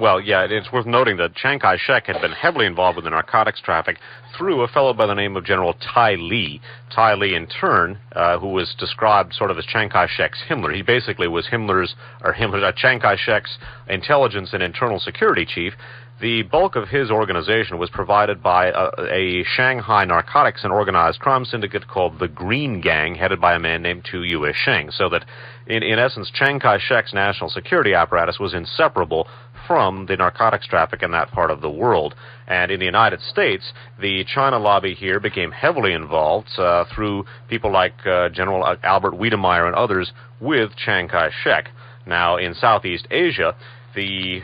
Well, yeah, it's worth noting that Chiang Kai-shek had been heavily involved with the narcotics traffic through a fellow by the name of General Tai Li. Tai Li, in turn, who was described sort of as Chiang Kai-shek's Himmler. He basically was Chiang Kai-shek's intelligence and internal security chief. The bulk of his organization was provided by a Shanghai narcotics and organized crime syndicate called the Green Gang, headed by a man named Tu Yue-sheng, so that, in essence, Chiang Kai-shek's national security apparatus was inseparable from the narcotics traffic in that part of the world. And in the United States, the China lobby here became heavily involved through people like General Albert Wiedemeyer and others with Chiang Kai-shek. Now, in Southeast Asia, the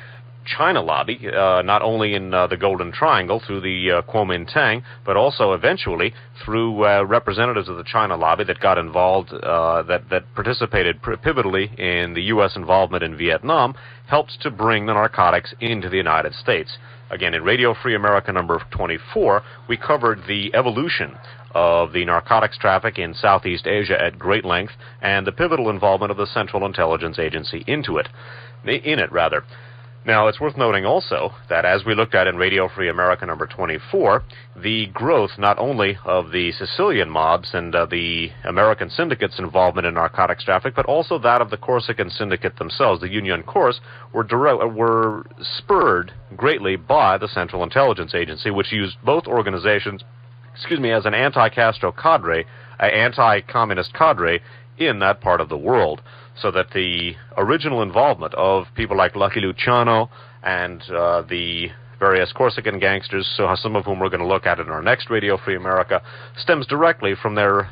China lobby, not only in the Golden Triangle through the Kuomintang, but also eventually through representatives of the China lobby that got involved, that participated pivotally in the U.S. involvement in Vietnam, helped to bring the narcotics into the United States. Again, in Radio Free America number 24, we covered the evolution of the narcotics traffic in Southeast Asia at great length and the pivotal involvement of the Central Intelligence Agency in it. Now, it's worth noting also that as we looked at in Radio Free America number 24, the growth not only of the Sicilian mobs and the American syndicates' involvement in narcotics traffic, but also that of the Corsican syndicate themselves, the Union Corse, were spurred greatly by the Central Intelligence Agency, which used both organizations, as an anti-Castro cadre, anti-communist cadre in that part of the world. So that the original involvement of people like Lucky Luciano and the various Corsican gangsters, some of whom we're going to look at in our next Radio Free America, stems directly from their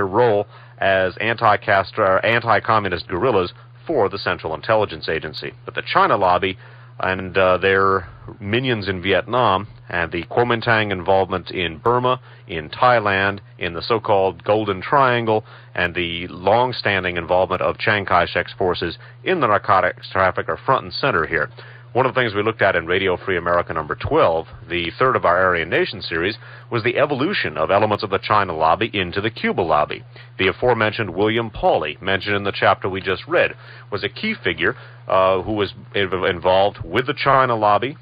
role as anti-Castro, anti-communist guerrillas for the Central Intelligence Agency. But the China lobby and their minions in Vietnam and the Kuomintang involvement in Burma, in Thailand, in the so-called Golden Triangle, and the long-standing involvement of Chiang Kai-shek's forces in the narcotics traffic are front and center here. One of the things we looked at in Radio Free America number 12, the third of our Aryan Nation series, was the evolution of elements of the China lobby into the Cuba lobby. The aforementioned William Pauley, mentioned in the chapter we just read, was a key figure who was involved with the China lobby,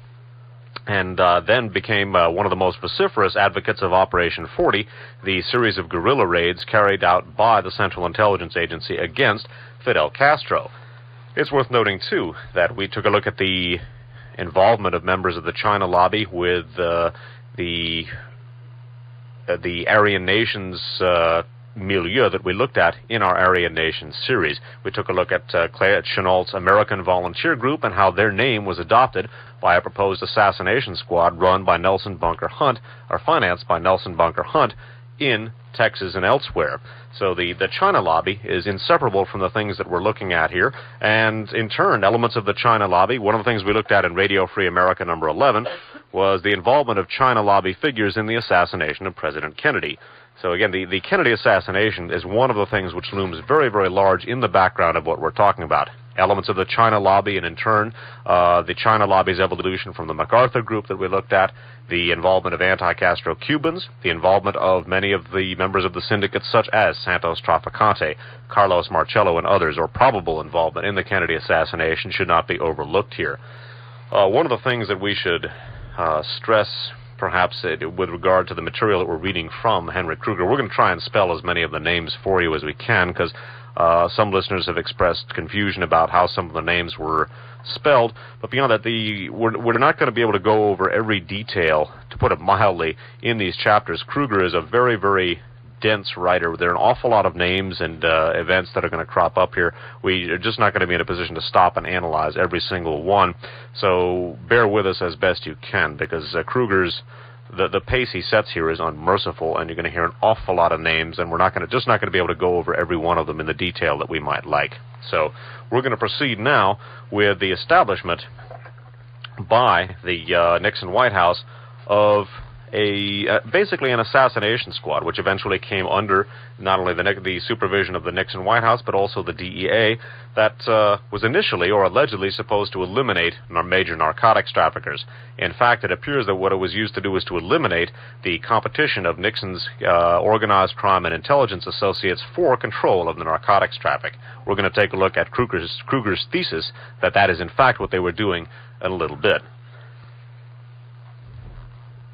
and then became one of the most vociferous advocates of Operation 40, the series of guerrilla raids carried out by the Central Intelligence Agency against Fidel Castro. It's worth noting, too, that we took a look at the involvement of members of the China lobby with the Aryan Nations milieu that we looked at in our Aryan Nations series. We took a look at Claire Chennault's American Volunteer Group and how their name was adopted by a proposed assassination squad run by Nelson Bunker Hunt, or financed by Nelson Bunker Hunt, in Texas and elsewhere. So the China lobby is inseparable from the things that we're looking at here, and in turn, elements of the China lobby, one of the things we looked at in Radio Free America number 11 was the involvement of China lobby figures in the assassination of President Kennedy. So again, the Kennedy assassination is one of the things which looms very, very large in the background of what we're talking about. Elements of the China lobby, and in turn, the China lobby's evolution from the MacArthur group that we looked at, the involvement of anti-Castro Cubans, the involvement of many of the members of the syndicates such as Santos Traficante, Carlos Marcello, and others, or probable involvement in the Kennedy assassination should not be overlooked here. One of the things that we should stress, perhaps with regard to the material that we're reading from Henry Kruger, we're going to try and spell as many of the names for you as we can, because some listeners have expressed confusion about how some of the names were spelled. But beyond that, we're not going to be able to go over every detail, to put it mildly, in these chapters. Kruger is a very, very dense writer. There are an awful lot of names and events that are going to crop up here. We are just not going to be in a position to stop and analyze every single one. So bear with us as best you can, because Kruger's the pace he sets here is unmerciful, and you're going to hear an awful lot of names, and we're not going to be able to go over every one of them in the detail that we might like. So we're going to proceed now with the establishment by the Nixon White House of basically an assassination squad, which eventually came under not only the supervision of the Nixon White House, but also the DEA, that was initially or allegedly supposed to eliminate major narcotics traffickers. In fact, it appears that what it was used to do was to eliminate the competition of Nixon's organized crime and intelligence associates for control of the narcotics traffic. We're going to take a look at Kruger's thesis that is in fact what they were doing in a little bit.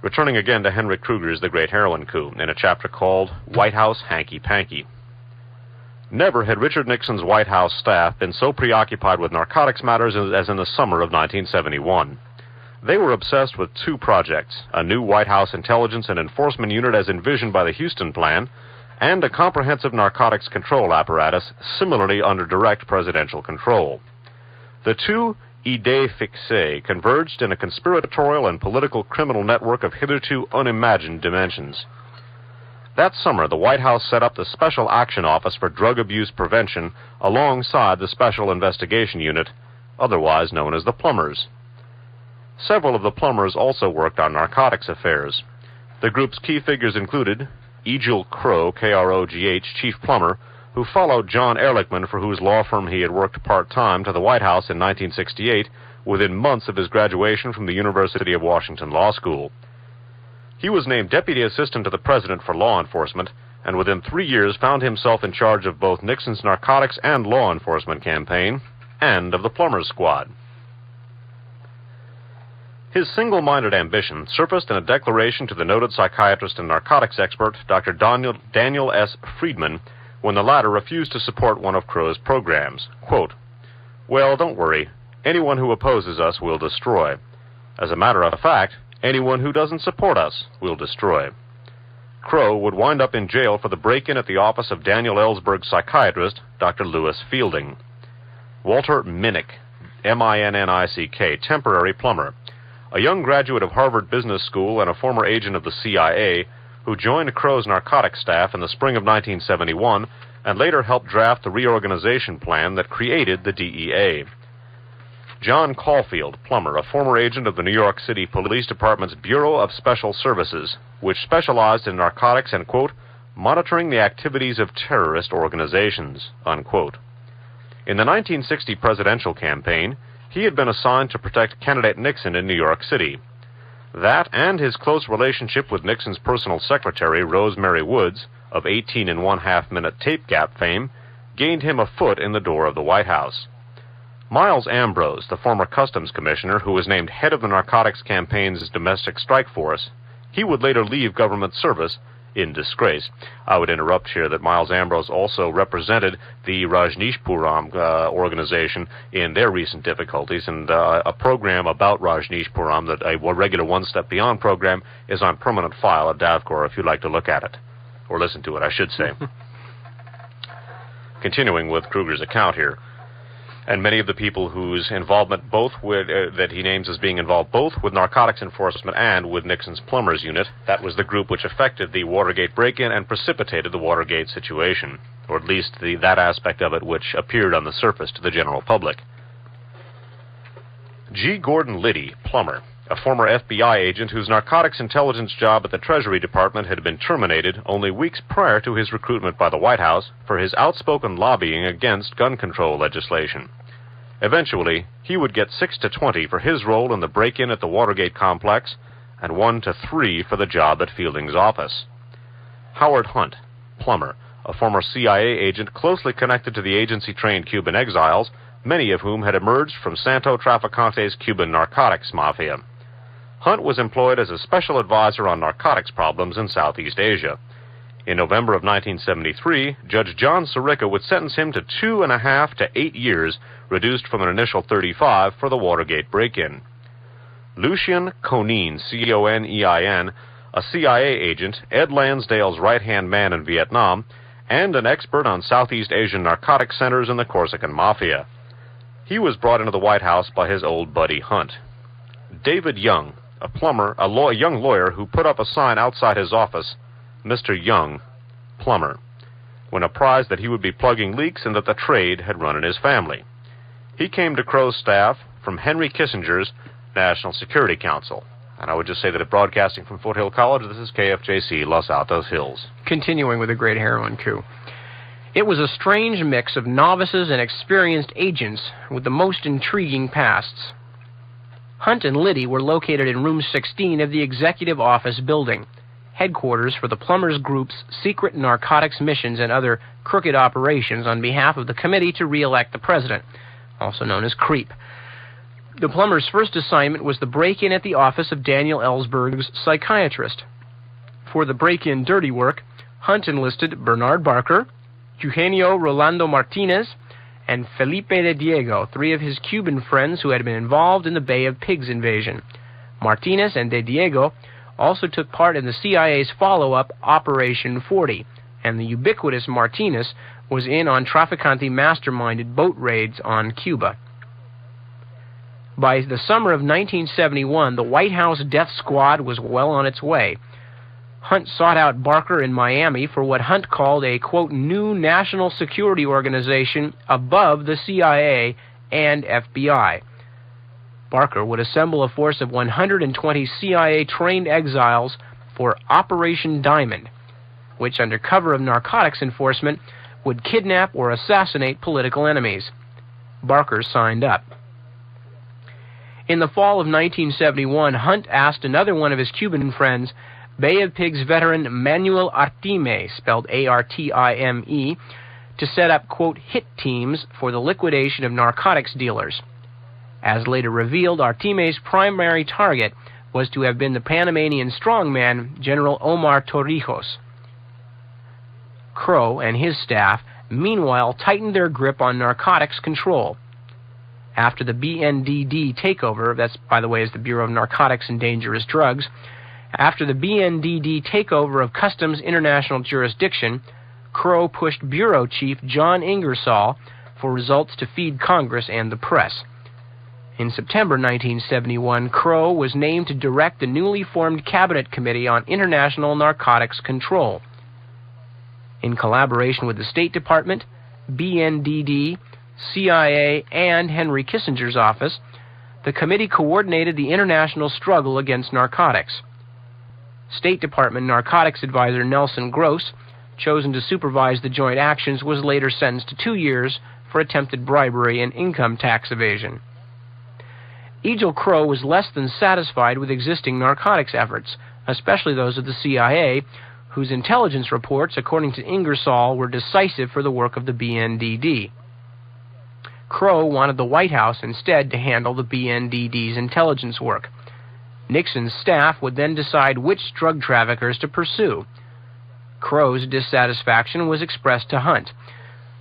Returning again to Henry Kruger's The Great Heroin Coup in a chapter called White House Hanky-Panky. Never had Richard Nixon's White House staff been so preoccupied with narcotics matters as in the summer of 1971. They were obsessed with two projects, a new White House intelligence and enforcement unit as envisioned by the Houston Plan, and a comprehensive narcotics control apparatus similarly under direct presidential control. The two idées fixées converged in a conspiratorial and political criminal network of hitherto unimagined dimensions. That summer, the White House set up the Special Action Office for Drug Abuse Prevention alongside the Special Investigation Unit, otherwise known as the Plumbers. Several of the Plumbers also worked on narcotics affairs. The group's key figures included Egil Crow, Krogh, chief plumber, who followed John Ehrlichman, for whose law firm he had worked part-time, to the White House in 1968, within months of his graduation from the University of Washington Law School. He was named Deputy Assistant to the President for Law Enforcement, and within 3 years found himself in charge of both Nixon's narcotics and law enforcement campaign, and of the Plumbers Squad. His single-minded ambition surfaced in a declaration to the noted psychiatrist and narcotics expert, Dr. Daniel S. Friedman, when the latter refused to support one of Crow's programs. Quote, "Well, don't worry. Anyone who opposes us will destroy. As a matter of fact, anyone who doesn't support us will destroy." Crow would wind up in jail for the break-in at the office of Daniel Ellsberg's psychiatrist, Dr. Lewis Fielding. Walter Minnick, M-I-N-N-I-C-K, temporary plumber, a young graduate of Harvard Business School and a former agent of the CIA, who joined Crow's narcotics staff in the spring of 1971 and later helped draft the reorganization plan that created the DEA. John Caulfield, plumber, a former agent of the New York City Police Department's Bureau of Special Services, which specialized in narcotics and, quote, monitoring the activities of terrorist organizations, unquote. In the 1960 presidential campaign, he had been assigned to protect candidate Nixon in New York City. That and his close relationship with Nixon's personal secretary, Rosemary Woods, of 18.5-minute tape gap fame, gained him a foot in the door of the White House. Miles Ambrose, the former customs commissioner who was named head of the narcotics campaign's domestic strike force, he would later leave government service in disgrace. I would interrupt here that Miles Ambrose also represented the Rajneeshpuram organization in their recent difficulties, and a program about Rajneeshpuram, that a regular One Step Beyond program, is on permanent file at Davcor if you'd like to look at it, or listen to it, I should say. Continuing with Kruger's account here, and many of the people whose involvement both with, that he names as being involved both with narcotics enforcement and with Nixon's Plumbers Unit, that was the group which affected the Watergate break-in and precipitated the Watergate situation, or at least that aspect of it which appeared on the surface to the general public. G. Gordon Liddy, plumber, a former FBI agent whose narcotics intelligence job at the Treasury Department had been terminated only weeks prior to his recruitment by the White House for his outspoken lobbying against gun control legislation. Eventually, he would get 6 to 20 for his role in the break-in at the Watergate complex and 1 to 3 for the job at Fielding's office. Howard Hunt, plumber, a former CIA agent closely connected to the agency-trained Cuban exiles, many of whom had emerged from Santo Traficante's Cuban narcotics mafia. Hunt was employed as a special advisor on narcotics problems in Southeast Asia. In November of 1973, Judge John Sirica would sentence him to 2.5 to 8 years, reduced from an initial 35 for the Watergate break-in. Lucian Conein, C-O-N-E-I-N, a CIA agent, Ed Lansdale's right-hand man in Vietnam, and an expert on Southeast Asian narcotics centers in the Corsican Mafia. He was brought into the White House by his old buddy Hunt. David Young, a plumber, a young lawyer who put up a sign outside his office, Mr. Young, plumber, when apprised that he would be plugging leaks and that the trade had run in his family. He came to Crow's staff from Henry Kissinger's National Security Council. And I would just say that at broadcasting from Foothill College, this is KFJC, Los Altos Hills. Continuing with the Great Heroin Coup. It was a strange mix of novices and experienced agents with the most intriguing pasts. Hunt and Liddy were located in room 16 of the Executive Office building, headquarters for the Plumbers Group's secret narcotics missions and other crooked operations on behalf of the Committee to Re-elect the President, also known as CREEP. The plumber's first assignment was the break-in at the office of Daniel Ellsberg's psychiatrist. For the break-in dirty work, Hunt enlisted Bernard Barker, Eugenio Rolando Martinez, and Felipe de Diego, 3 of his Cuban friends who had been involved in the Bay of Pigs invasion. Martinez and de Diego also took part in the CIA's follow-up Operation 40, and the ubiquitous Martinez was in on Traficante masterminded boat raids on Cuba. By the summer of 1971, the White House death squad was well on its way. Hunt sought out Barker in Miami for what Hunt called a, quote, new national security organization above the CIA and FBI. Barker would assemble a force of 120 CIA-trained exiles for Operation Diamond, which, under cover of narcotics enforcement, would kidnap or assassinate political enemies. Barker signed up. In the fall of 1971, Hunt asked another one of his Cuban friends, Bay of Pigs veteran Manuel Artime, spelled A-R-T-I-M-E, to set up, quote, hit teams for the liquidation of narcotics dealers. As later revealed, Artime's primary target was to have been the Panamanian strongman General Omar Torrijos. Crow and his staff, meanwhile, tightened their grip on narcotics control. After the BNDD takeover, that's, by the way, is the Bureau of Narcotics and Dangerous Drugs, after the BNDD takeover of Customs International Jurisdiction, Crow pushed Bureau Chief John Ingersoll for results to feed Congress and the press. In September 1971, Crow was named to direct the newly formed Cabinet Committee on International Narcotics Control. In collaboration with the State Department, BNDD, CIA, and Henry Kissinger's office, the committee coordinated the international struggle against narcotics. State Department Narcotics Advisor Nelson Gross, chosen to supervise the joint actions, was later sentenced to 2 years for attempted bribery and income tax evasion. Egil Crow was less than satisfied with existing narcotics efforts, especially those of the CIA, whose intelligence reports, according to Ingersoll, were decisive for the work of the BNDD. Crow wanted the White House instead to handle the BNDD's intelligence work. Nixon's staff would then decide which drug traffickers to pursue. Crow's dissatisfaction was expressed to Hunt,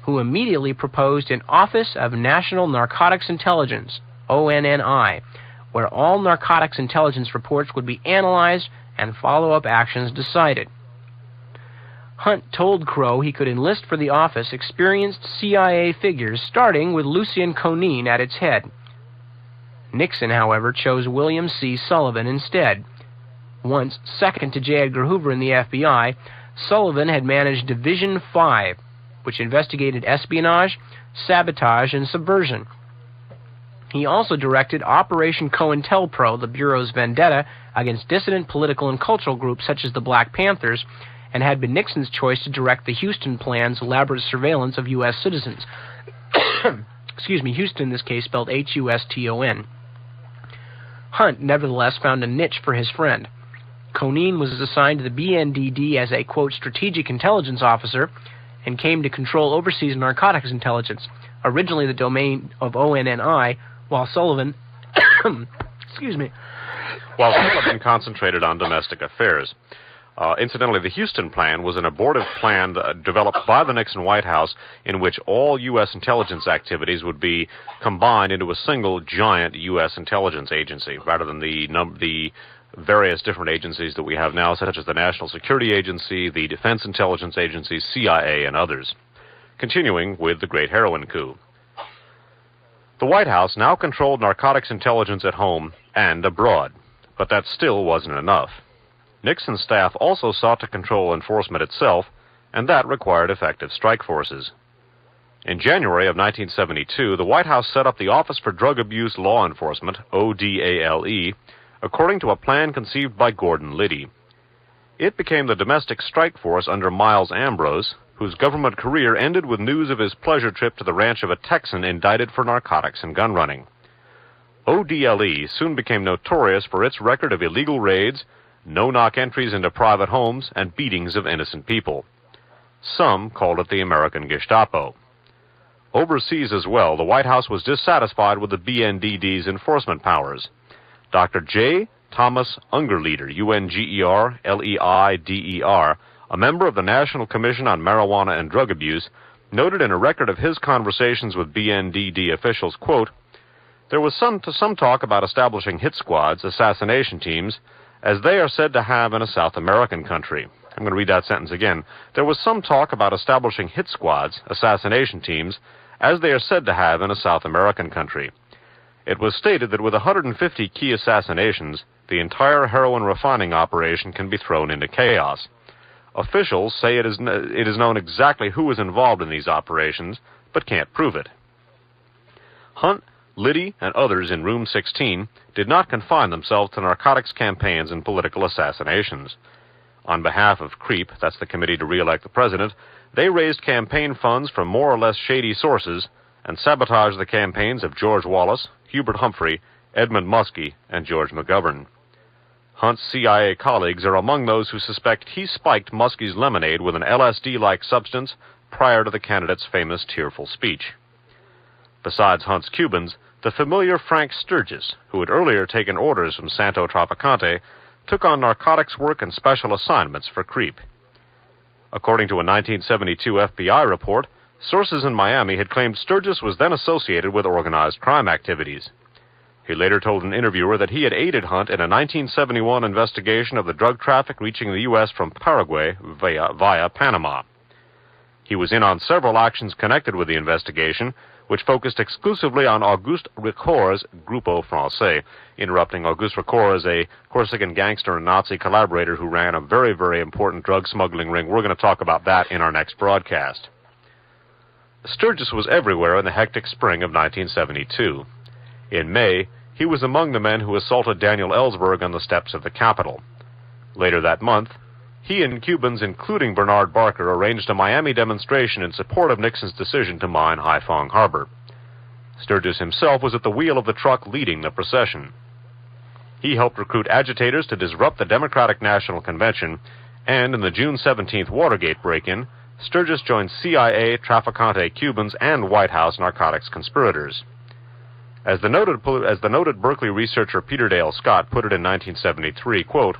who immediately proposed an Office of National Narcotics Intelligence, ONNI, where all narcotics intelligence reports would be analyzed and follow-up actions decided. Hunt told Crow he could enlist for the office experienced CIA figures, starting with Lucien Conein at its head. Nixon, however, chose William C. Sullivan instead. Once second to J. Edgar Hoover in the FBI, Sullivan had managed Division 5, which investigated espionage, sabotage, and subversion. He also directed Operation COINTELPRO, the Bureau's vendetta against dissident political and cultural groups such as the Black Panthers, and had been Nixon's choice to direct the Houston Plan's elaborate surveillance of U.S. citizens. Houston in this case spelled H-U-S-T-O-N. Hunt, nevertheless, found a niche for his friend. Conein was assigned to the BNDD as a, quote, strategic intelligence officer and came to control overseas narcotics intelligence, originally the domain of ONNI, while Sullivan concentrated on domestic affairs. Incidentally, the Houston Plan was an abortive plan developed by the Nixon White House in which all U.S. intelligence activities would be combined into a single giant U.S. intelligence agency, rather than the various different agencies that we have now, such as the National Security Agency, the Defense Intelligence Agency, CIA, and others. Continuing with the Great Heroin Coup. The White House now controlled narcotics intelligence at home and abroad, but that still wasn't enough. Nixon's staff also sought to control enforcement itself, and that required effective strike forces. In January of 1972, the White House set up the Office for Drug Abuse Law Enforcement, ODALE, according to a plan conceived by Gordon Liddy. It became the domestic strike force under Miles Ambrose, whose government career ended with news of his pleasure trip to the ranch of a Texan indicted for narcotics and gun running. ODLE soon became notorious for its record of illegal raids, no-knock entries into private homes, and beatings of innocent people. Some called it the American Gestapo. Overseas as well, the White House was dissatisfied with the BNDD's enforcement powers. Dr. J. Thomas Ungerleider, Ungerleider, a member of the National Commission on Marijuana and Drug Abuse, noted in a record of his conversations with BNDD officials, quote, "There was some talk about establishing hit squads, assassination teams, as they are said to have in a South American country." I'm going to read that sentence again. "There was some talk about establishing hit squads, assassination teams, as they are said to have in a South American country. It was stated that with 150 key assassinations, the entire heroin refining operation can be thrown into chaos. Officials say it is known exactly who is involved in these operations, but can't prove it." Hunt, Liddy, and others in Room 16 did not confine themselves to narcotics campaigns and political assassinations. On behalf of CREEP, that's the Committee to Re-elect the President, they raised campaign funds from more or less shady sources and sabotaged the campaigns of George Wallace, Hubert Humphrey, Edmund Muskie, and George McGovern. Hunt's CIA colleagues are among those who suspect he spiked Muskie's lemonade with an LSD-like substance prior to the candidate's famous tearful speech. Besides Hunt's Cubans, the familiar Frank Sturgis, who had earlier taken orders from Santo Trafficante, took on narcotics work and special assignments for CREEP. According to a 1972 FBI report, sources in Miami had claimed Sturgis was then associated with organized crime activities. He later told an interviewer that he had aided Hunt in a 1971 investigation of the drug traffic reaching the U.S. from Paraguay via Panama. He was in on several actions connected with the investigation, which focused exclusively on Auguste Ricor's Grupo Francais. Interrupting, Auguste Ricor is a Corsican gangster and Nazi collaborator who ran a very, very important drug smuggling ring. We're going to talk about that in our next broadcast. Sturgis was everywhere in the hectic spring of 1972. In May, he was among the men who assaulted Daniel Ellsberg on the steps of the Capitol. Later that month, he and Cubans, including Bernard Barker, arranged a Miami demonstration in support of Nixon's decision to mine Haiphong Harbor. Sturgis himself was at the wheel of the truck leading the procession. He helped recruit agitators to disrupt the Democratic National Convention, and in the June 17th Watergate break-in, Sturgis joined CIA, Trafficante Cubans, and White House narcotics conspirators. As the noted Berkeley researcher Peter Dale Scott put it in 1973, quote,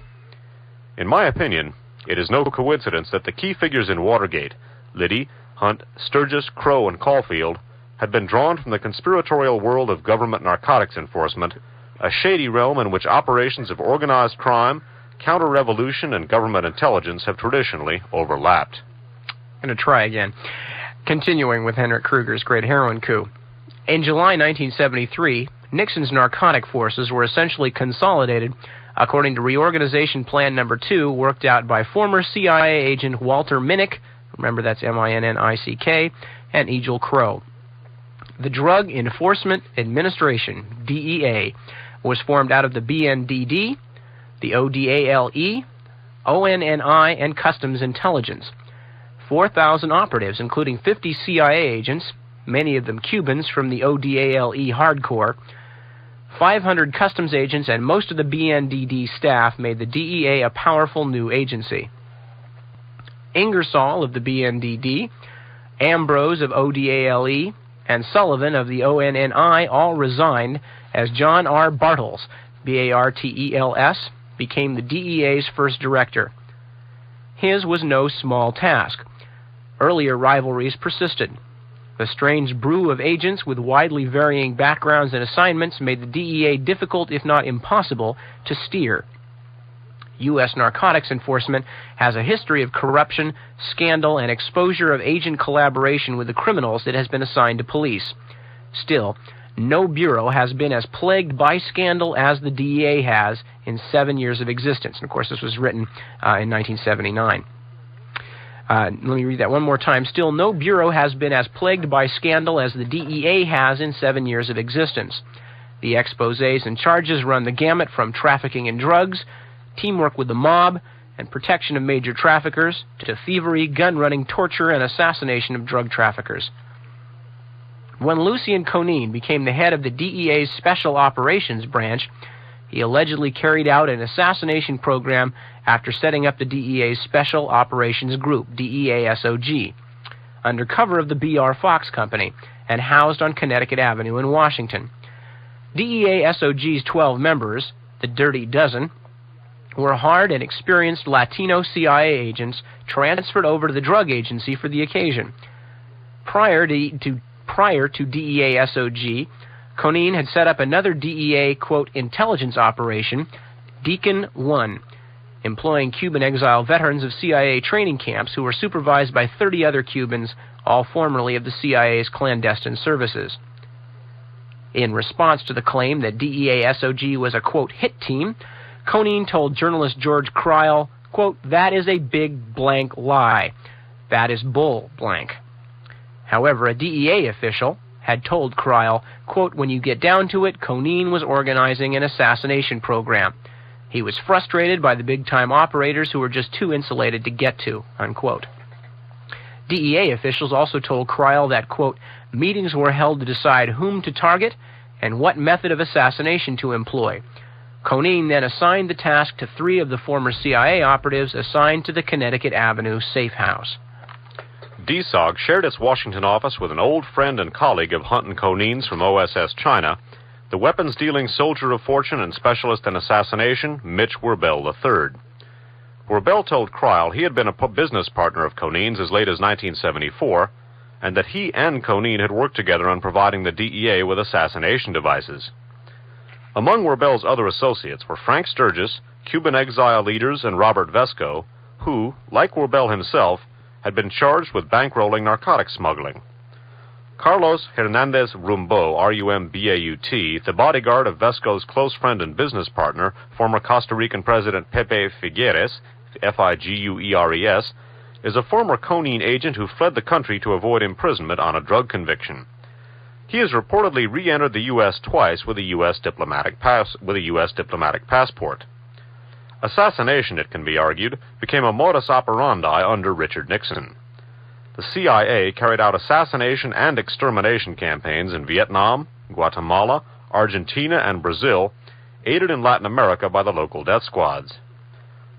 "In my opinion, it is no coincidence that the key figures in Watergate, Liddy, Hunt, Sturgis, Crow, and Caulfield, had been drawn from the conspiratorial world of government narcotics enforcement, a shady realm in which operations of organized crime, counter-revolution, and government intelligence have traditionally overlapped." I'm going to try again. Continuing with Henrik Kruger's Great Heroin Coup. In July 1973, Nixon's narcotic forces were essentially consolidated according to Reorganization Plan No. 2 worked out by former CIA agent Walter Minnick, remember that's M-I-N-N-I-C-K, and Egil Crow. The Drug Enforcement Administration, DEA, was formed out of the BNDD, the ODALE, ONNI, and Customs Intelligence. 4,000 operatives, including 50 CIA agents, many of them Cubans from the ODALE hardcore, 500 customs agents, and most of the BNDD staff made the DEA a powerful new agency. Ingersoll of the BNDD, Ambrose of ODALE, and Sullivan of the ONNI all resigned as John R. Bartels, B-A-R-T-E-L-S, became the DEA's first director. His was no small task. Earlier rivalries persisted. The strange brew of agents with widely varying backgrounds and assignments made the DEA difficult, if not impossible, to steer. U.S. narcotics enforcement has a history of corruption, scandal, and exposure of agent collaboration with the criminals it has been assigned to police. Still, no bureau has been as plagued by scandal as the DEA has in 7 years of existence. And of course, this was written in 1979. Let me read that one more time. Still, no bureau has been as plagued by scandal as the DEA has in 7 years of existence. The exposés and charges run the gamut from trafficking in drugs, teamwork with the mob, and protection of major traffickers, to thievery, gun-running, torture, and assassination of drug traffickers. When Lucien Conein became the head of the DEA's Special Operations Branch, he allegedly carried out an assassination program after setting up the DEA's Special Operations Group, DEASOG. under cover of the B.R. Fox Company and housed on Connecticut Avenue in Washington. DEA SOG's 12 members, the Dirty Dozen, were hard and experienced Latino CIA agents transferred over to the drug agency for the occasion. Prior to DEA SOG, Conine had set up another DEA, quote, intelligence operation, Deacon 1, employing Cuban exile veterans of CIA training camps who were supervised by 30 other Cubans, all formerly of the CIA's clandestine services. In response to the claim that DEA SOG was a, quote, hit team, Conine told journalist George Cryle, quote, that is a big blank lie. That is bull blank. However, a DEA official had told Cryle, quote, when you get down to it, Conine was organizing an assassination program. He was frustrated by the big-time operators who were just too insulated to get to, unquote. DEA officials also told Cryle that, quote, meetings were held to decide whom to target and what method of assassination to employ. Conine then assigned the task to 3 of the former CIA operatives assigned to the Connecticut Avenue safe house. DSOG shared its Washington office with an old friend and colleague of Hunt and Conine's from OSS China, the weapons-dealing soldier of fortune and specialist in assassination, Mitch Wirbel III. Wirbel told Cryle he had been a business partner of Conine's as late as 1974, and that he and Conine had worked together on providing the DEA with assassination devices. Among Wirbel's other associates were Frank Sturgis, Cuban exile leaders, and Robert Vesco, who, like Wirbel himself, had been charged with bankrolling narcotics smuggling. Carlos Hernandez Rumbaut, R-U-M-B-A-U-T, the bodyguard of Vesco's close friend and business partner, former Costa Rican President Pepe Figueres, F-I-G-U-E-R-E-S, is a former Conine agent who fled the country to avoid imprisonment on a drug conviction. He has reportedly re-entered the U.S. twice with a U.S. diplomatic passport. Assassination, it can be argued, became a modus operandi under Richard Nixon. The CIA carried out assassination and extermination campaigns in Vietnam, Guatemala, Argentina, and Brazil, aided in Latin America by the local death squads.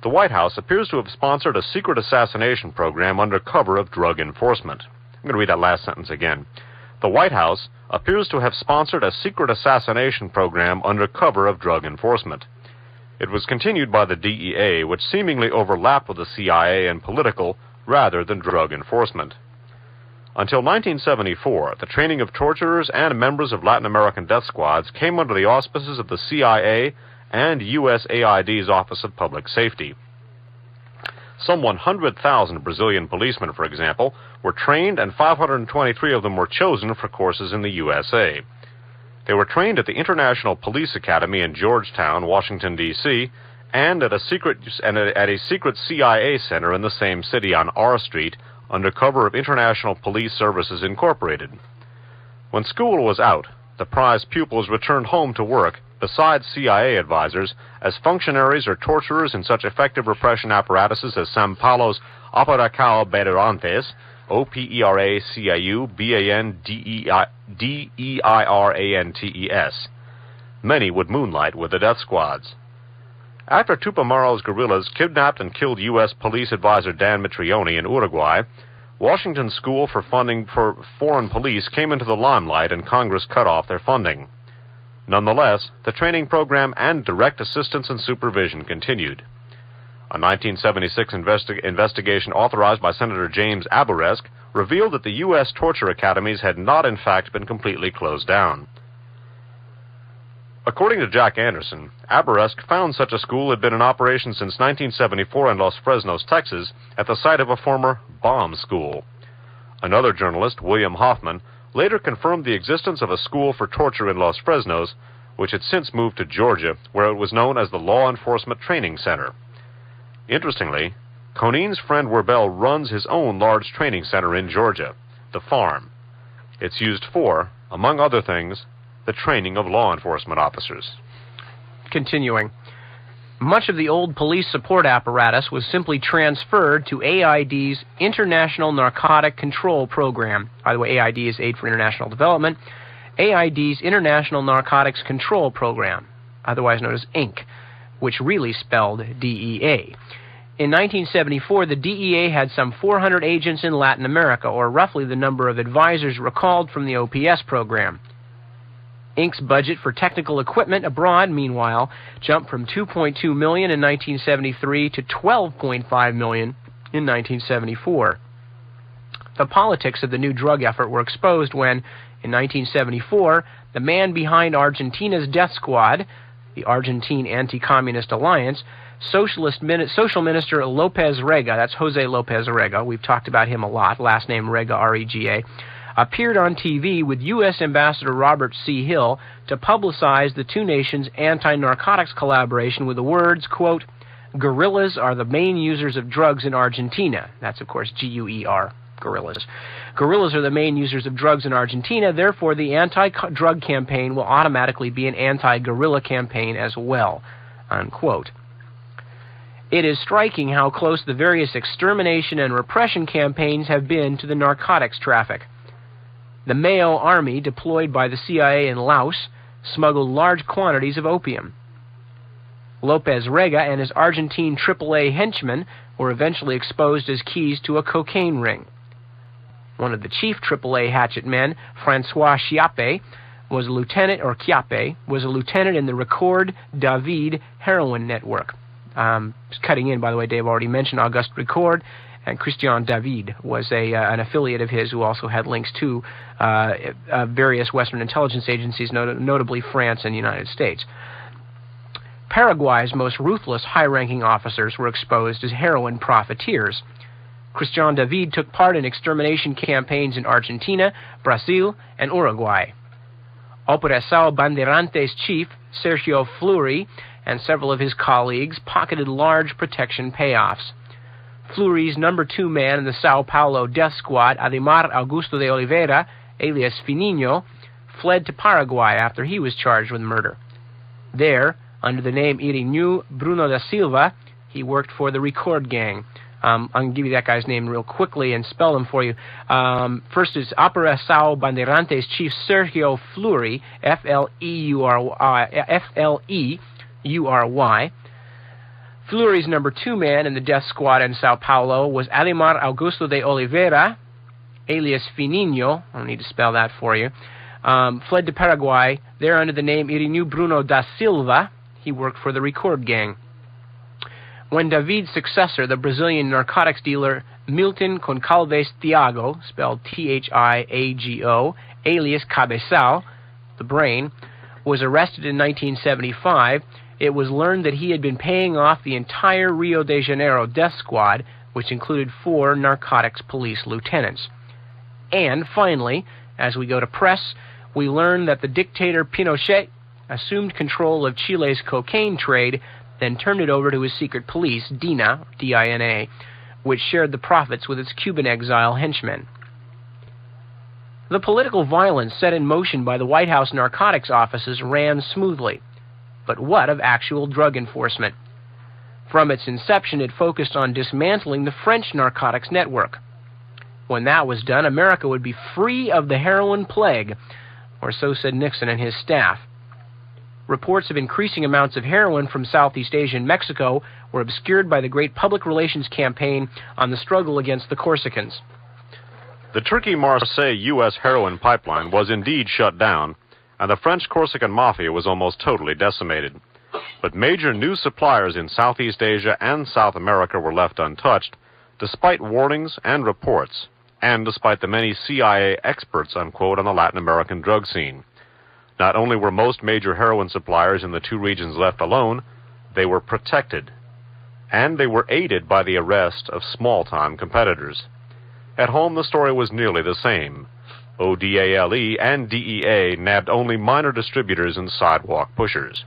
The White House appears to have sponsored a secret assassination program under cover of drug enforcement. I'm going to read that last sentence again. The White House appears to have sponsored a secret assassination program under cover of drug enforcement. It was continued by the DEA, which seemingly overlapped with the CIA in political rather than drug enforcement. Until 1974, the training of torturers and members of Latin American death squads came under the auspices of the CIA and USAID's Office of Public Safety. Some 100,000 Brazilian policemen, for example, were trained, and 523 of them were chosen for courses in the USA. They were trained at the International Police Academy in Georgetown, Washington, D.C., and at a secret CIA center in the same city on R Street, under cover of International Police Services Incorporated. When school was out, the prize pupils returned home to work, besides CIA advisors, as functionaries or torturers in such effective repression apparatuses as São Paulo's Operação Bandeirantes, OPERACIU-BANDEIRANTES. Many would moonlight with the death squads. After Tupamaro's guerrillas kidnapped and killed U.S. police advisor Dan Mitrione in Uruguay, Washington's School for Funding for Foreign Police came into the limelight and Congress cut off their funding. Nonetheless, the training program and direct assistance and supervision continued. A 1976 investigation authorized by Senator James Abourezk revealed that the U.S. torture academies had not in fact been completely closed down. According to Jack Anderson, Abourezk found such a school had been in operation since 1974 in Los Fresnos, Texas, at the site of a former bomb school. Another journalist, William Hoffman, later confirmed the existence of a school for torture in Los Fresnos, which had since moved to Georgia, where it was known as the Law Enforcement Training Center. Interestingly, Conine's friend Wirbel runs his own large training center in Georgia, the Farm. It's used for, among other things, the training of law enforcement officers. Continuing. Much of the old police support apparatus was simply transferred to AID's International Narcotic Control Program. By the way, AID is Aid for International Development. AID's International Narcotics Control Program, otherwise known as INC, which really spelled DEA. In 1974, the DEA had some 400 agents in Latin America, or roughly the number of advisors recalled from the OPS program. Inc.'s budget for technical equipment abroad, meanwhile, jumped from $2.2 million in 1973 to $12.5 million in 1974. The politics of the new drug effort were exposed when, in 1974, the man behind Argentina's death squad, the Argentine Anti-Communist Alliance, Social Minister López Rega, that's Jose López Rega, we've talked about him a lot, last name Rega, R-E-G-A, appeared on TV with U.S. Ambassador Robert C. Hill to publicize the two nations' anti-narcotics collaboration with the words, quote, "Guerrillas are the main users of drugs in Argentina." That's, of course, G-U-E-R, guerrillas. Guerrillas are the main users of drugs in Argentina, therefore the anti-drug campaign will automatically be an anti-guerrilla campaign as well, unquote. It is striking how close the various extermination and repression campaigns have been to the narcotics traffic. The Mayo Army, deployed by the CIA in Laos, smuggled large quantities of opium. López Rega and his Argentine AAA henchmen were eventually exposed as keys to a cocaine ring. One of the chief AAA hatchet men, François Chiappe, was a lieutenant in the Record David heroin network. Cutting in, by the way, Dave already mentioned Auguste Record, and Christian David was an affiliate of his who also had links to various Western intelligence agencies, notably France and the United States. Paraguay's most ruthless high-ranking officers were exposed as heroin profiteers. Christian David took part in extermination campaigns in Argentina, Brazil, and Uruguay. Operação Bandeirantes chief Sergio Fleury and several of his colleagues pocketed large protection payoffs. Fleury's number 2 man in the Sao Paulo death squad, Ademar Augusto de Oliveira, alias Fininho, fled to Paraguay after he was charged with murder. There, under the name Irineu Bruno da Silva, he worked for the Record gang. I'm going to give you that guy's name real quickly and spell them for you. First is Operação Bandeirantes chief Sergio Fleury, F-L-E-U-R-Y. Fleury's number 2 man in the death squad in Sao Paulo was Ademar Augusto de Oliveira, alias Fininho. I don't need to spell that for you. Fled to Paraguay. There, under the name Irineu Bruno da Silva, he worked for the Record gang. When David's successor, the Brazilian narcotics dealer Milton Goncalves Thiago, spelled Thiago, alias Cabeçal, the brain, was arrested in 1975, it was learned that he had been paying off the entire Rio de Janeiro death squad, which included 4 narcotics police lieutenants. And finally, as we go to press, we learn that the dictator Pinochet assumed control of Chile's cocaine trade, then turned it over to his secret police, DINA, D-I-N-A, which shared the profits with its Cuban exile henchmen. The political violence set in motion by the White House narcotics offices ran smoothly. But what of actual drug enforcement? From its inception, it focused on dismantling the French narcotics network. When that was done, America would be free of the heroin plague, or so said Nixon and his staff. Reports of increasing amounts of heroin from Southeast Asia and Mexico were obscured by the great public relations campaign on the struggle against the Corsicans. The Turkey-Marseille U.S. heroin pipeline was indeed shut down, and the French Corsican mafia was almost totally decimated. But major new suppliers in Southeast Asia and South America were left untouched, despite warnings and reports, and despite the many CIA experts, unquote, on the Latin American drug scene. Not only were most major heroin suppliers in the 2 regions left alone, they were protected, and they were aided by the arrest of small-time competitors. At home, the story was nearly the same. ODALE and DEA nabbed only minor distributors and sidewalk pushers.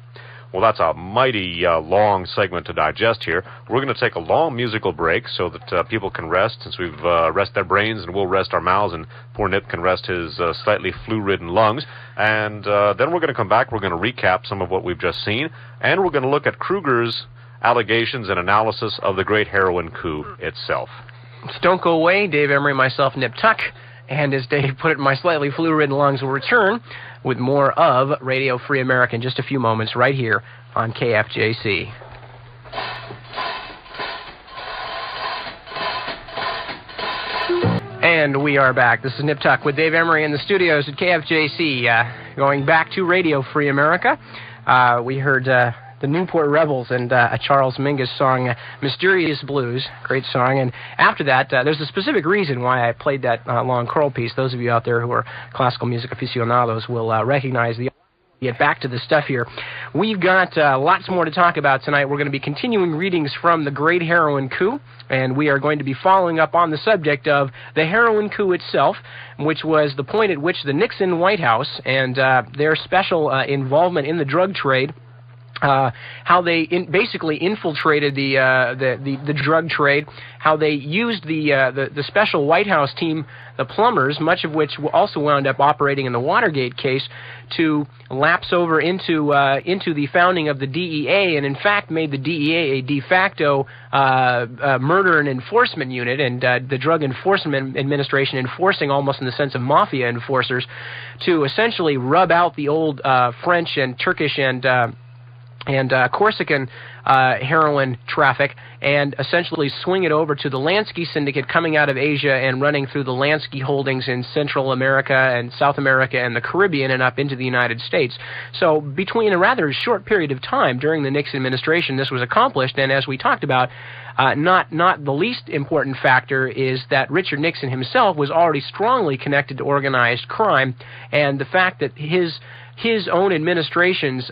Well, that's a mighty long segment to digest here. We're going to take a long musical break so that people can rest, since we've rested their brains, and we'll rest our mouths, and poor Nip can rest his slightly flu-ridden lungs. And then we're going to come back. We're going to recap some of what we've just seen, and we're going to look at Kruger's allegations and analysis of the great heroin coup itself. So don't go away. Dave Emery, myself, Nip Tuck, and as Dave put it, my slightly flu-ridden lungs will return with more of Radio Free America in just a few moments right here on KFJC. And we are back. This is Nip Tuck with Dave Emery in the studios at KFJC. Going back to Radio Free America, we heard the Newport Rebels and a Charles Mingus song, Mysterious Blues. Great song. And after that, there's a specific reason why I played that long choral piece. Those of you out there who are classical music aficionados will recognize the... Get back to the stuff here. We've got lots more to talk about tonight. We're going to be continuing readings from the Great Heroin Coup, and we are going to be following up on the subject of the heroin coup itself, which was the point at which the Nixon White House and their special involvement in the drug trade, how they basically infiltrated the drug trade, how they used the special White House team, the plumbers, much of which also wound up operating in the Watergate case, to lapse over into the founding of the DEA, and in fact made the DEA a de facto murder and enforcement unit, and the Drug Enforcement Administration enforcing almost in the sense of mafia enforcers, to essentially rub out the old French and Turkish and Corsican heroin traffic, and essentially swing it over to the Lansky syndicate coming out of Asia and running through the Lansky holdings in Central America and South America and the Caribbean and up into the United States. So between a rather short period of time during the Nixon administration, this was accomplished, and as we talked about, not the least important factor is that Richard Nixon himself was already strongly connected to organized crime, and the fact that his own administration's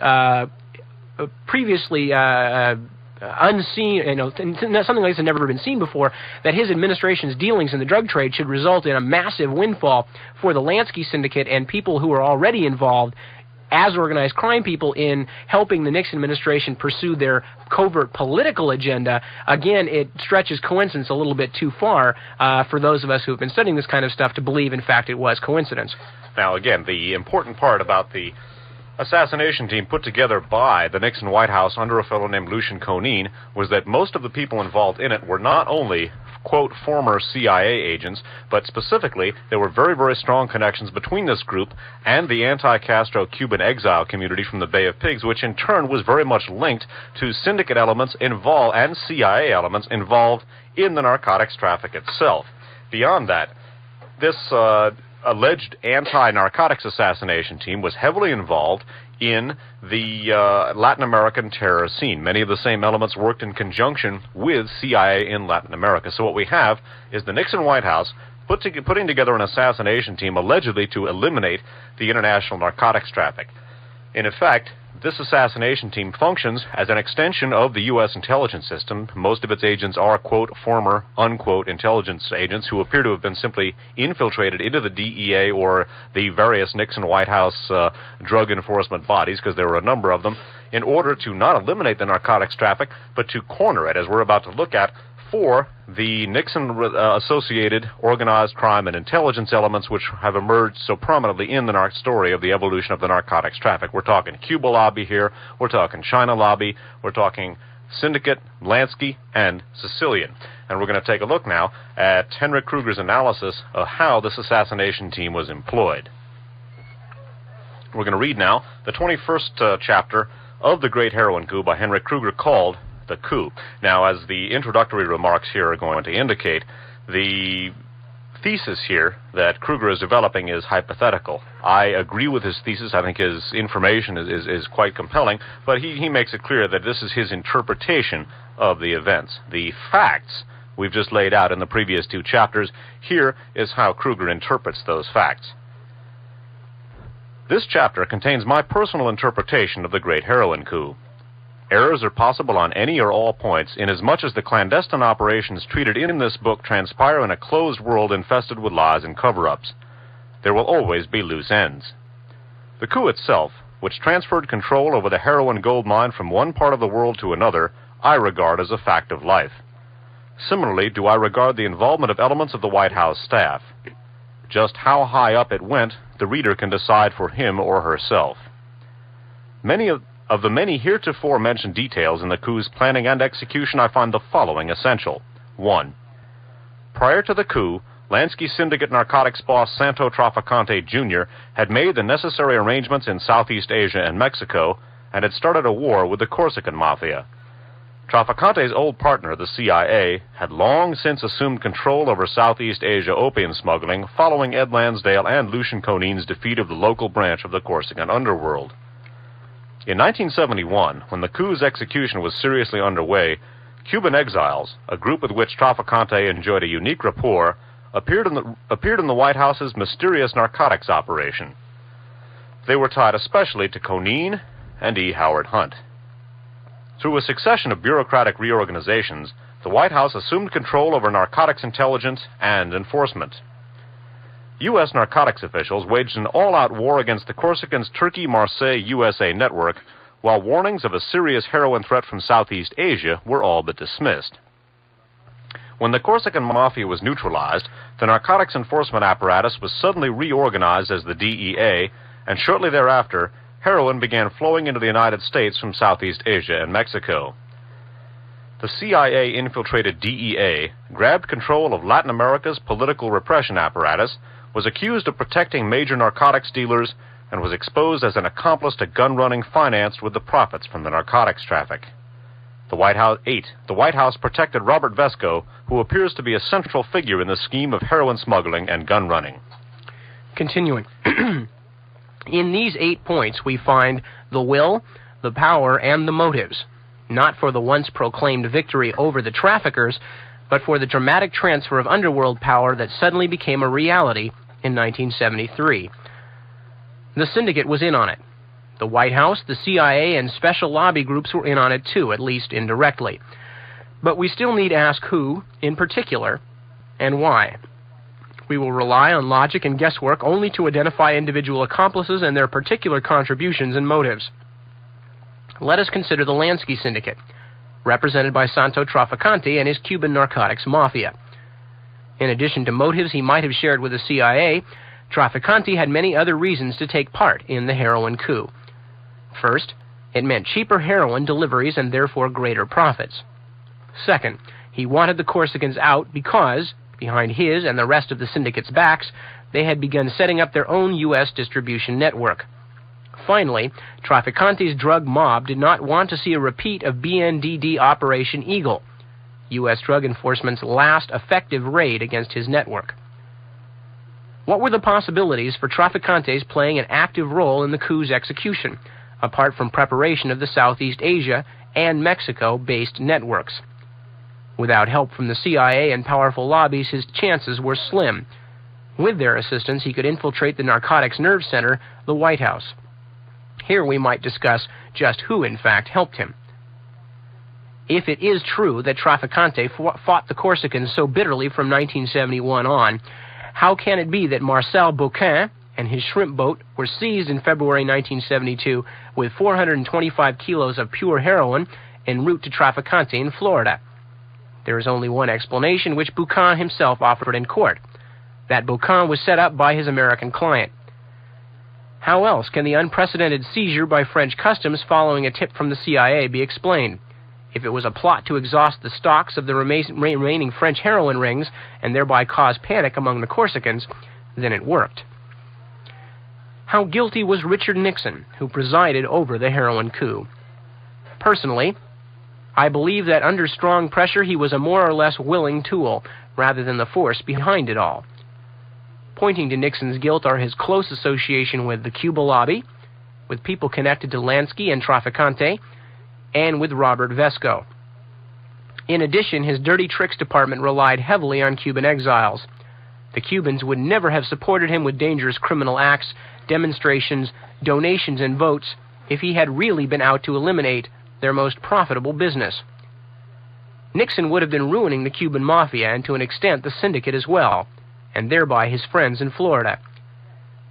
previously unseen, something like this had never been seen before, that his administration's dealings in the drug trade should result in a massive windfall for the Lansky syndicate and people who are already involved as organized crime people in helping the Nixon administration pursue their covert political agenda. Again, it stretches coincidence a little bit too far for those of us who have been studying this kind of stuff to believe, in fact, it was coincidence. Now, again, the important part about the assassination team put together by the Nixon White House under a fellow named Lucien Conein was that most of the people involved in it were not only, quote, former CIA agents, but specifically there were very, very strong connections between this group and the anti-Castro Cuban exile community from the Bay of Pigs, which in turn was very much linked to syndicate elements involved and CIA elements involved in the narcotics traffic itself. Beyond that, this alleged anti-narcotics assassination team was heavily involved in the Latin American terror scene. Many of the same elements worked in conjunction with CIA in Latin America. So what we have is the Nixon White House putting together an assassination team allegedly to eliminate the international narcotics traffic. In effect, this assassination team functions as an extension of the U.S. intelligence system. Most of its agents are, quote, former, unquote, intelligence agents who appear to have been simply infiltrated into the DEA or the various Nixon White House drug enforcement bodies, because there were a number of them, in order to not eliminate the narcotics traffic, but to corner it, as we're about to look at, for the Nixon-associated organized crime and intelligence elements which have emerged so prominently in the story of the evolution of the narcotics traffic. We're talking Cuba lobby here, we're talking China lobby, we're talking Syndicate, Lansky, and Sicilian. And we're going to take a look now at Henrik Kruger's analysis of how this assassination team was employed. We're going to read now the 21st chapter of The Great Heroin Coup by Henrik Kruger, called The Coup. Now, as the introductory remarks here are going to indicate, the thesis here that Kruger is developing is hypothetical. I agree with his thesis. I think his information is quite compelling, but he makes it clear that this is his interpretation of the events. The facts we've just laid out in the previous two chapters, here is how Kruger interprets those facts. This chapter contains my personal interpretation of the Great Heroin Coup. Errors are possible on any or all points, inasmuch as the clandestine operations treated in this book transpire in a closed world infested with lies and cover-ups. There will always be loose ends. The coup itself, which transferred control over the heroin gold mine from one part of the world to another, I regard as a fact of life. Similarly, do I regard the involvement of elements of the White House staff. Just how high up it went, the reader can decide for him or herself. Many of the many heretofore mentioned details in the coup's planning and execution, I find the following essential. 1. Prior to the coup, Lansky syndicate narcotics boss Santo Traficante Jr. had made the necessary arrangements in Southeast Asia and Mexico, and had started a war with the Corsican Mafia. Traficante's old partner, the CIA, had long since assumed control over Southeast Asia opium smuggling following Ed Lansdale and Lucien Conin's defeat of the local branch of the Corsican underworld. In 1971, when the coup's execution was seriously underway, Cuban exiles, a group with which Traficante enjoyed a unique rapport, appeared in the White House's mysterious narcotics operation. They were tied especially to Conin and E. Howard Hunt. Through a succession of bureaucratic reorganizations, the White House assumed control over narcotics intelligence and enforcement. U.S. narcotics officials waged an all-out war against the Corsicans' Turkey-Marseille USA network, while warnings of a serious heroin threat from Southeast Asia were all but dismissed. When the Corsican Mafia was neutralized, the narcotics enforcement apparatus was suddenly reorganized as the DEA, and shortly thereafter, heroin began flowing into the United States from Southeast Asia and Mexico. The CIA-infiltrated DEA grabbed control of Latin America's political repression apparatus, was accused of protecting major narcotics dealers, and was exposed as an accomplice to gun-running financed with the profits from the narcotics traffic. The White House protected Robert Vesco, who appears to be a central figure in the scheme of heroin smuggling and gun-running. Continuing. In these 8 points, we find the will, the power, and the motives, not for the once proclaimed victory over the traffickers, but for the dramatic transfer of underworld power that suddenly became a reality in 1973. The syndicate was in on it. The White House, the CIA, and special lobby groups were in on it too, at least indirectly. But we still need to ask who, in particular, and why. We will rely on logic and guesswork only to identify individual accomplices and their particular contributions and motives. Let us consider the Lansky Syndicate, represented by Santo Traficante and his Cuban narcotics mafia. In addition to motives he might have shared with the CIA, Traficante had many other reasons to take part in the heroin coup. First, it meant cheaper heroin deliveries and therefore greater profits. Second, he wanted the Corsicans out because, behind his and the rest of the syndicate's backs, they had begun setting up their own U.S. distribution network. Finally, Traficante's drug mob did not want to see a repeat of BNDD Operation Eagle, U.S. Drug Enforcement's last effective raid against his network. What were the possibilities for Traficante's playing an active role in the coup's execution, apart from preparation of the Southeast Asia and Mexico-based networks? Without help from the CIA and powerful lobbies, his chances were slim. With their assistance, he could infiltrate the narcotics nerve center, the White House. Here we might discuss just who, in fact, helped him. If it is true that Traficante fought the Corsicans so bitterly from 1971 on, how can it be that Marcel Beauquin and his shrimp boat were seized in February 1972 with 425 kilos of pure heroin en route to Traficante in Florida? There is only one explanation, which Beauquin himself offered in court, that Beauquin was set up by his American client. How else can the unprecedented seizure by French customs following a tip from the CIA be explained? If it was a plot to exhaust the stocks of the remaining French heroin rings and thereby cause panic among the Corsicans, then it worked. How guilty was Richard Nixon, who presided over the heroin coup? Personally, I believe that under strong pressure he was a more or less willing tool, rather than the force behind it all. Pointing to Nixon's guilt are his close association with the Cuba lobby, with people connected to Lansky and Traficante, and with Robert Vesco. In addition, his dirty tricks department relied heavily on Cuban exiles. The Cubans would never have supported him with dangerous criminal acts, demonstrations, donations, and votes if he had really been out to eliminate their most profitable business. Nixon would have been ruining the Cuban mafia and to an extent the syndicate as well, and thereby his friends in Florida.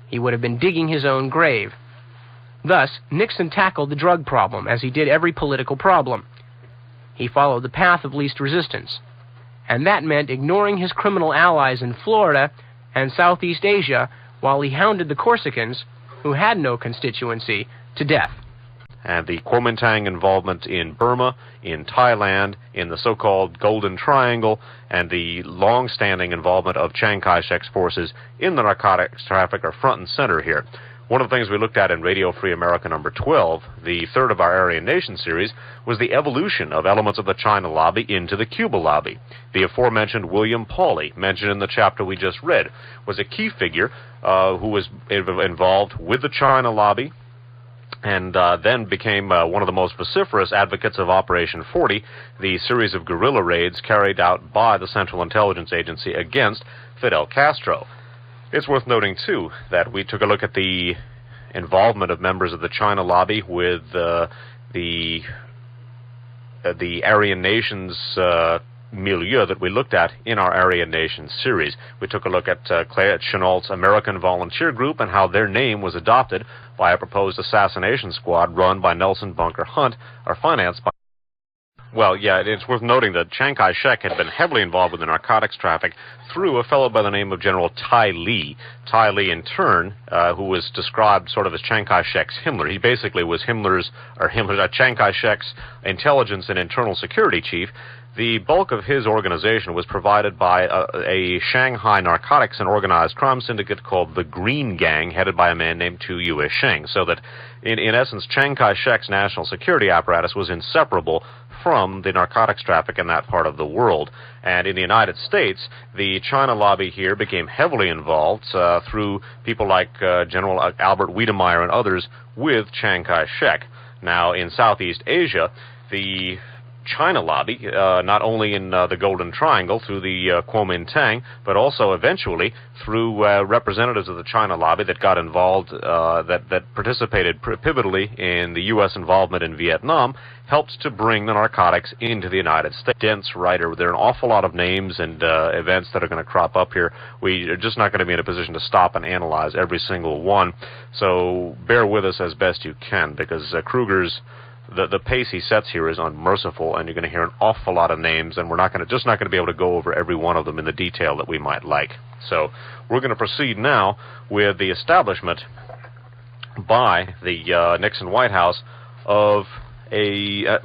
He would have been digging his own grave. Thus, Nixon tackled the drug problem as he did every political problem. He followed the path of least resistance, and that meant ignoring his criminal allies in Florida and Southeast Asia while he hounded the Corsicans, who had no constituency, to death. And the Kuomintang involvement in Burma, in Thailand, in the so-called Golden Triangle, and the long-standing involvement of Chiang Kai-shek's forces in the narcotics traffic are front and center here. One of the things we looked at in Radio Free America number 12, the third of our Aryan Nation series, was the evolution of elements of the China lobby into the Cuba lobby. The aforementioned William Pauley, mentioned in the chapter we just read, was a key figure who was involved with the China lobby, and then became one of the most vociferous advocates of Operation 40, the series of guerrilla raids carried out by the Central Intelligence Agency against Fidel Castro. It's worth noting, too, that we took a look at the involvement of members of the China lobby with the Aryan Nations milieu that we looked at in our Aryan Nations series. We took a look at Claire Chennault's American Volunteer Group and how their name was adopted by a proposed assassination squad run by Nelson Bunker Hunt, or financed by... Well, yeah, it's worth noting that Chiang Kai-shek had been heavily involved with the narcotics traffic through a fellow by the name of General Ty Lee. Ty Lee, in turn, who was described sort of as Chiang Kai-shek's Himmler. He basically was Chiang Kai-shek's intelligence and internal security chief. The bulk of his organization was provided by a Shanghai narcotics and organized crime syndicate called the Green Gang, headed by a man named Tu Yue Sheng, so that, in essence, Chiang Kai-shek's national security apparatus was inseparable from the narcotics traffic in that part of the world. And in the United States, the China lobby here became heavily involved through people like General Albert Wiedemeyer and others with Chiang Kai-shek. Now, in Southeast Asia, the China lobby, not only in the Golden Triangle through the Kuomintang, but also eventually through representatives of the China lobby that got involved, that participated pivotally in the U.S. involvement in Vietnam, helped to bring the narcotics into the United States. Dense writer, there are an awful lot of names and events that are going to crop up here. We are just not going to be in a position to stop and analyze every single one, so bear with us as best you can, because Kruger's the pace he sets here is unmerciful, and you're going to hear an awful lot of names, and we're just not going to be able to go over every one of them in the detail that we might like. So we're going to proceed now with the establishment by the Nixon White House of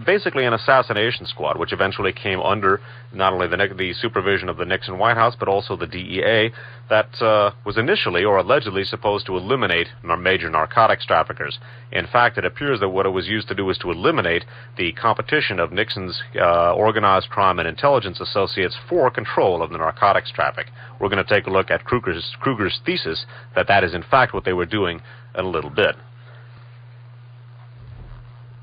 basically an assassination squad, which eventually came under not only the supervision of the Nixon White House, but also the DEA, that was initially or allegedly supposed to eliminate major narcotics traffickers. In fact, it appears that what it was used to do was to eliminate the competition of Nixon's organized crime and intelligence associates for control of the narcotics traffic. We're going to take a look at Kruger's thesis that that is in fact what they were doing in a little bit.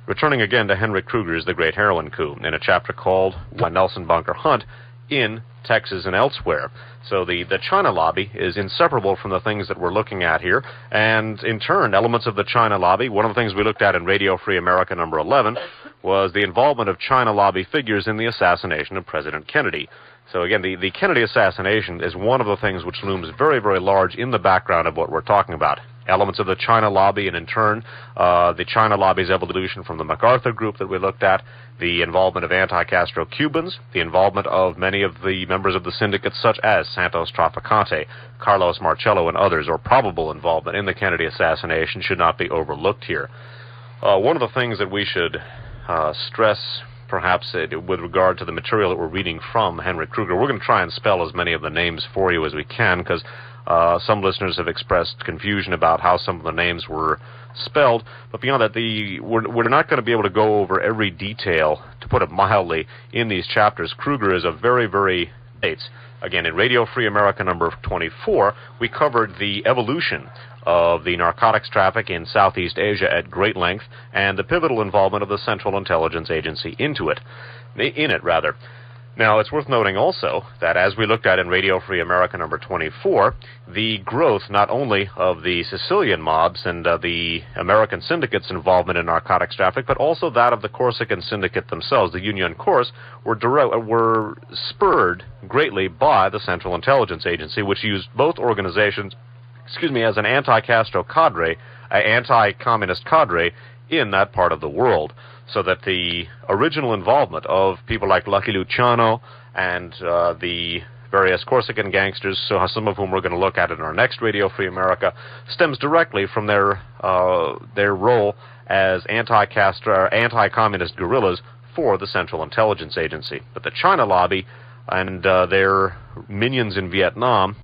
Returning again to Henry Kruger's The Great Heroin Coup in a chapter called by Nelson Bunker Hunt in Texas and elsewhere. So the China lobby is inseparable from the things that we're looking at here, and in turn, elements of the China lobby, one of the things we looked at in Radio Free America number 11 was the involvement of China lobby figures in the assassination of President Kennedy. So again, the Kennedy assassination is one of the things which looms very, very large in the background of what we're talking about. Elements of the China lobby, and in turn, the China lobby's evolution from the MacArthur group that we looked at, the involvement of anti-Castro Cubans, the involvement of many of the members of the syndicates such as Santos Traficante, Carlos Marcello, and others, or probable involvement in the Kennedy assassination, should not be overlooked here. One of the things that we should stress, perhaps with regard to the material that we're reading from Henry Kruger, we're going to try and spell as many of the names for you as we can, because some listeners have expressed confusion about how some of the names were spelled, but beyond that, we're not going to be able to go over every detail, to put it mildly, in these chapters. Kruger is a very, very... Again, in Radio Free America number 24, we covered the evolution of the narcotics traffic in Southeast Asia at great length, and the pivotal involvement of the Central Intelligence Agency in it. Now, it's worth noting also that as we looked at in Radio Free America number 24, the growth not only of the Sicilian mobs and the American syndicates' involvement in narcotics traffic, but also that of the Corsican syndicate themselves, the Union Corse, were spurred greatly by the Central Intelligence Agency, which used both organizations, as an anti-Castro cadre, an anti-communist cadre in that part of the world. So that the original involvement of people like Lucky Luciano and the various Corsican gangsters, so some of whom we're going to look at in our next Radio Free America, stems directly from their role as anti-Castro, anti-communist guerrillas for the Central Intelligence Agency. But the China lobby and their minions in Vietnam